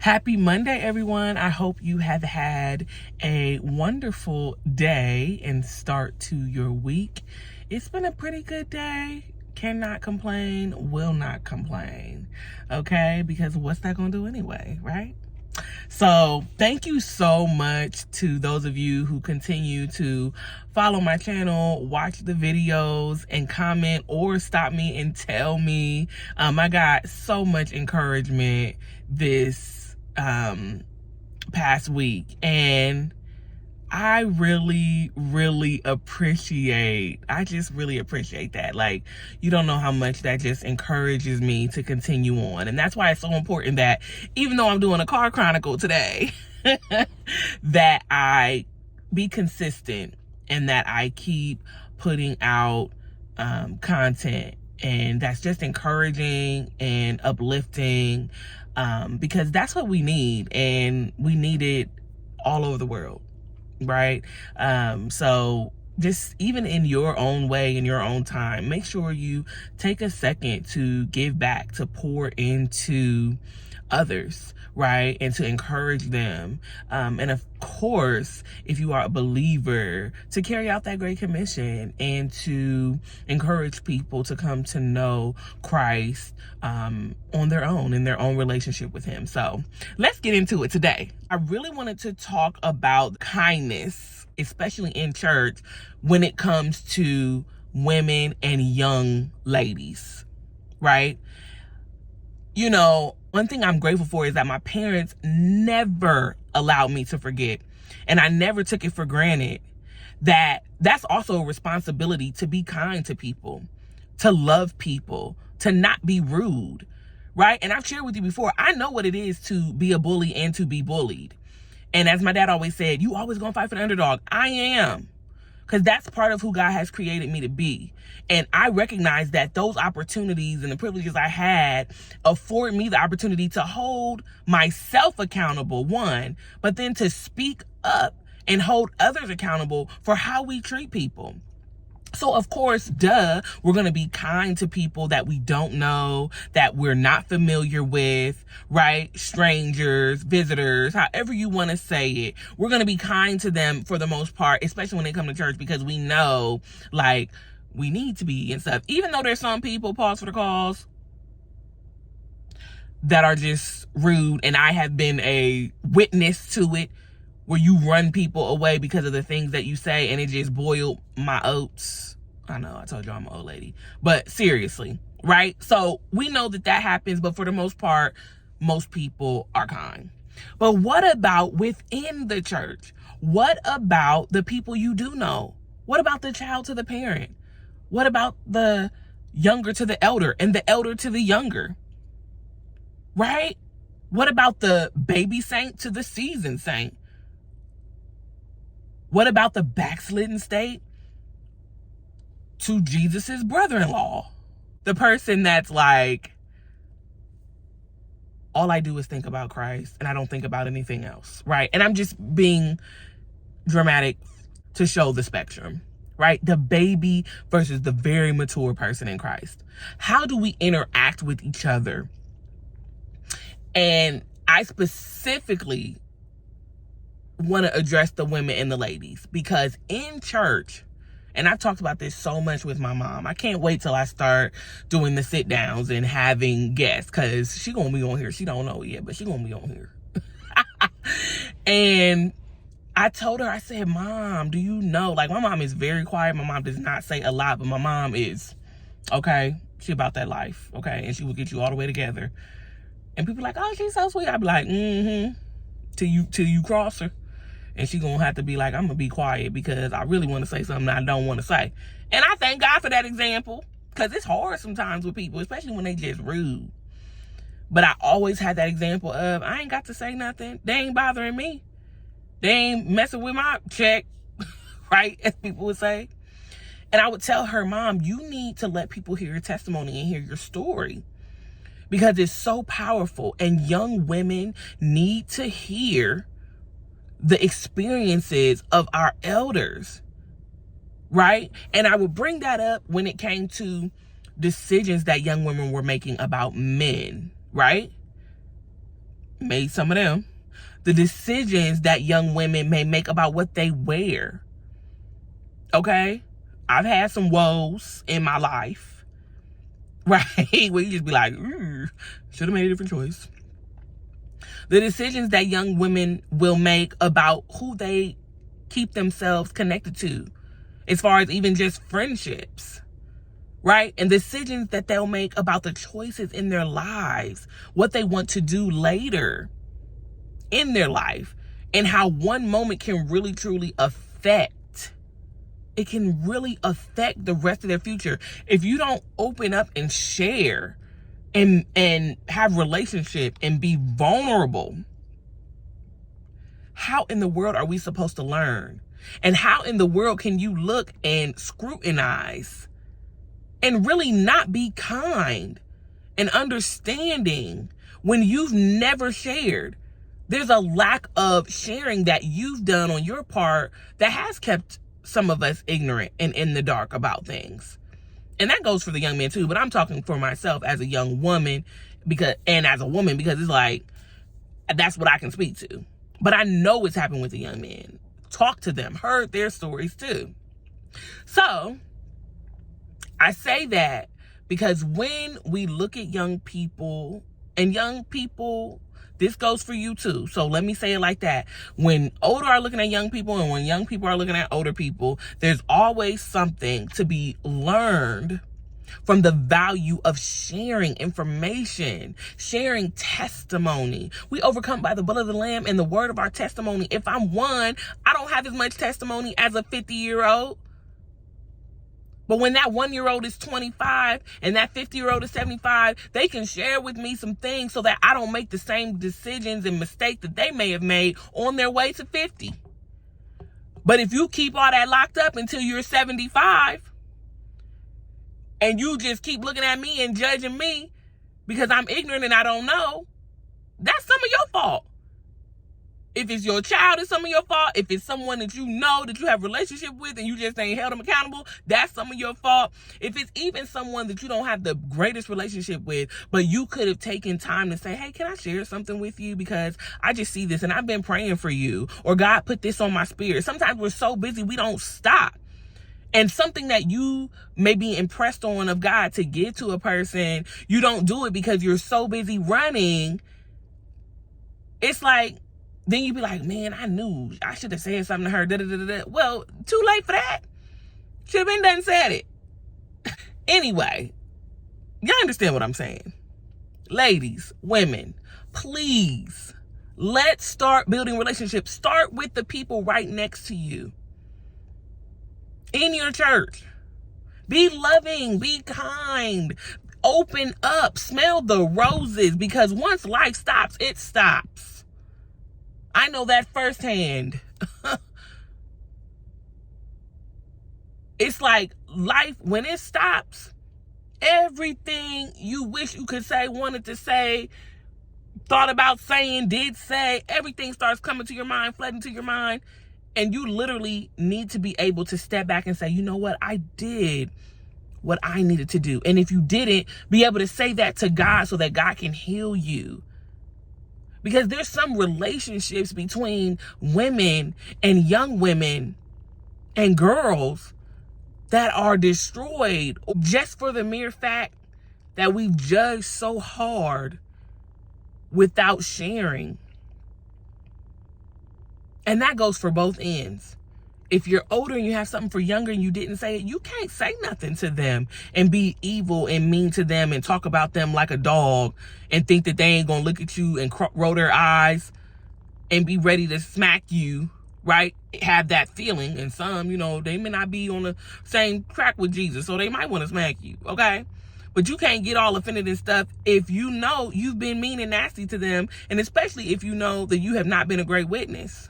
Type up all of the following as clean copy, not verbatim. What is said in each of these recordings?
Happy Monday, everyone. I hope you have had a wonderful day and start to your week. It's been a pretty good day. Cannot complain, will not complain. Okay? Because what's that going to do anyway, right? So thank you so much to those of you who continue to follow my channel, watch the videos, and comment or stop me and tell me. I got so much encouragement this past week, and I really appreciate that. Like, you don't know how much that just encourages me to continue on. And that's why it's so important that even though I'm doing a car chronicle today, that I be consistent and that I keep putting out content. And that's just encouraging and uplifting, because that's what we need, and we need it all over the world. Right? So just even in your own way, in your own time, make sure you take a second to give back, to pour into others, right? And to encourage them. And of course, if you are a believer, to carry out that Great Commission and to encourage people to come to know Christ on their own, in their own relationship with him. So let's get into it today. I really wanted to talk about kindness, especially in church, when it comes to women and young ladies, right? You know, one thing I'm grateful for is that my parents never allowed me to forget, and I never took it for granted that that's also a responsibility to be kind to people, to love people, to not be rude, right? And I've shared with you before, I know what it is to be a bully and to be bullied. And as my dad always said, you always gonna fight for the underdog. I am. Because that's part of who God has created me to be. And I recognize that those opportunities and the privileges I had afford me the opportunity to hold myself accountable, one, but then to speak up and hold others accountable for how we treat people. So of course, we're going to be kind to people that we don't know, that we're not familiar with, right? Strangers, visitors, however you want to say it. We're going to be kind to them for the most part, especially when they come to church, because we know, like, we need to be and stuff. Even though there's some people, pause for the cause, that are just rude, and I have been a witness to it, where you run people away because of the things that you say, and it just boiled my oats. I know, I told you I'm an old lady. But seriously, right? So we know that happens, but for the most part, most people are kind. But what about within the church? What about the people you do know? What about the child to the parent? What about the younger to the elder and the elder to the younger? Right? What about the baby saint to the seasoned saint? What about the backslidden state to Jesus's brother-in-law? The person that's like, all I do is think about Christ and I don't think about anything else, right? And I'm just being dramatic to show the spectrum, right? The baby versus the very mature person in Christ. How do we interact with each other? And I specifically want to address the women and the ladies, because in church, and I've talked about this so much with my mom, I can't wait till I start doing the sit downs and having guests, because she gonna be on here. She don't know yet, but she gonna be on here. And I told her, I said, Mom, do you know, like, my mom is very quiet. My mom does not say a lot, but my mom is, okay, she about that life, okay? And she will get you all the way together. And people are like, oh, she's so sweet. I'd be like, till you cross her. And she gonna have to be like, I'm gonna be quiet because I really want to say something I don't want to say. And I thank God for that example, because it's hard sometimes with people, especially when they just rude. But I always had that example of, I ain't got to say nothing. They ain't bothering me. They ain't messing with my check, right? As people would say. And I would tell her, Mom, you need to let people hear your testimony and hear your story, because it's so powerful. And young women need to hear the experiences of our elders, right? And I would bring that up when it came to decisions that young women were making about men, right? made some of them. The decisions that young women may make about what they wear. Okay? I've had some woes in my life, right? Where you just be like, should have made a different choice. The decisions that young women will make about who they keep themselves connected to, as far as even just friendships, right? And decisions that they'll make about the choices in their lives, what they want to do later in their life, and how one moment can really truly affect the rest of their future. If you don't open up and share and have relationship and be vulnerable, how in the world are we supposed to learn? And how in the world can you look and scrutinize and really not be kind and understanding when you've never shared? There's a lack of sharing that you've done on your part that has kept some of us ignorant and in the dark about things. And that goes for the young men too, but I'm talking for myself as a young woman and as a woman, because it's like, that's what I can speak to. But I know it's happened with the young men. Talked to them, heard their stories too. So I say that because when we look at young people, this goes for you too. So let me say it like that. When older are looking at young people and when young people are looking at older people, there's always something to be learned from the value of sharing information, sharing testimony. We overcome by the blood of the Lamb and the word of our testimony. If I'm one, I don't have as much testimony as a 50-year-old. But when that 1-year-old is 25 and that 50-year-old is 75, they can share with me some things so that I don't make the same decisions and mistakes that they may have made on their way to 50. But if you keep all that locked up until you're 75 and you just keep looking at me and judging me because I'm ignorant and I don't know, that's some of your fault. If it's your child, it's some of your fault. If it's someone that you know, that you have a relationship with and you just ain't held them accountable, that's some of your fault. If it's even someone that you don't have the greatest relationship with, but you could have taken time to say, hey, can I share something with you? Because I just see this and I've been praying for you, or God put this on my spirit. Sometimes we're so busy, we don't stop. And something that you may be impressed on of God to give to a person, you don't do it because you're so busy running. It's like, then you be like, man, I knew I should have said something to her. Da, da, da, da, da. Well, too late for that. Should have been done and said it. Anyway, y'all understand what I'm saying. Ladies, women, please, let's start building relationships. Start with the people right next to you in your church. Be loving, be kind, open up, smell the roses, because once life stops, it stops. I know that firsthand. It's like life, when it stops, everything you wish you could say, wanted to say, thought about saying, did say, everything starts coming to your mind, flooding to your mind. And you literally need to be able to step back and say, you know what? I did what I needed to do. And if you didn't, be able to say that to God so that God can heal you. Because there's some relationships between women and young women and girls that are destroyed just for the mere fact that we've judged so hard without sharing. And that goes for both ends. If you're older and you have something for younger and you didn't say it, you can't say nothing to them and be evil and mean to them and talk about them like a dog and think that they ain't gonna look at you and roll their eyes and be ready to smack you, right? Have that feeling. And some, they may not be on the same track with Jesus, so they might want to smack you, okay? But you can't get all offended and stuff if you know you've been mean and nasty to them, and especially if you know that you have not been a great witness.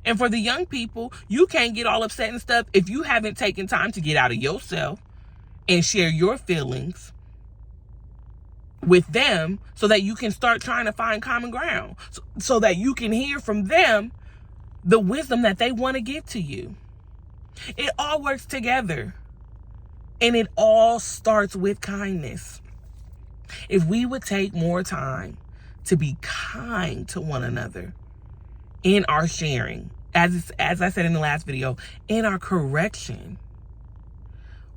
And for the young people, you can't get all upset and stuff if you haven't taken time to get out of yourself and share your feelings with them so that you can start trying to find common ground, so that you can hear from them the wisdom that they want to give to you. It all works together. And it all starts with kindness. If we would take more time to be kind to one another in our sharing. As I said in the last video, in our correction,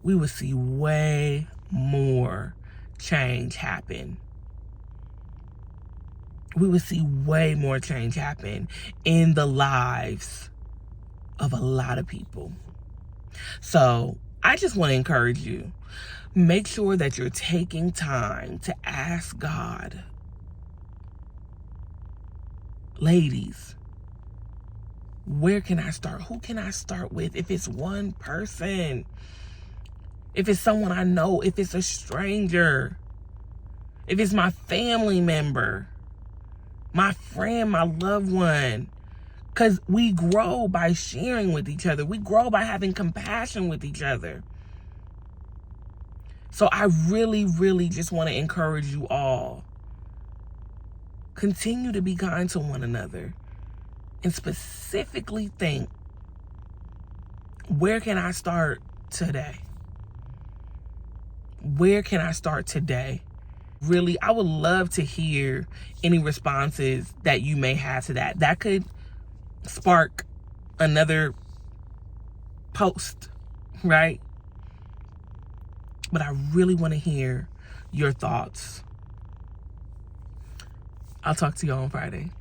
we would see way more change happen. We would see way more change happen in the lives of a lot of people. So I just want to encourage you, make sure that you're taking time to ask God, ladies, where can I start? Who can I start with? If it's one person, if it's someone I know, if it's a stranger, if it's my family member, my friend, my loved one. Because we grow by sharing with each other. We grow by having compassion with each other. So I really, really just want to encourage you all. Continue to be kind to one another. And specifically think, where can I start today? Where can I start today? Really, I would love to hear any responses that you may have to that. That could spark another post, right? But I really want to hear your thoughts. I'll talk to you on Friday.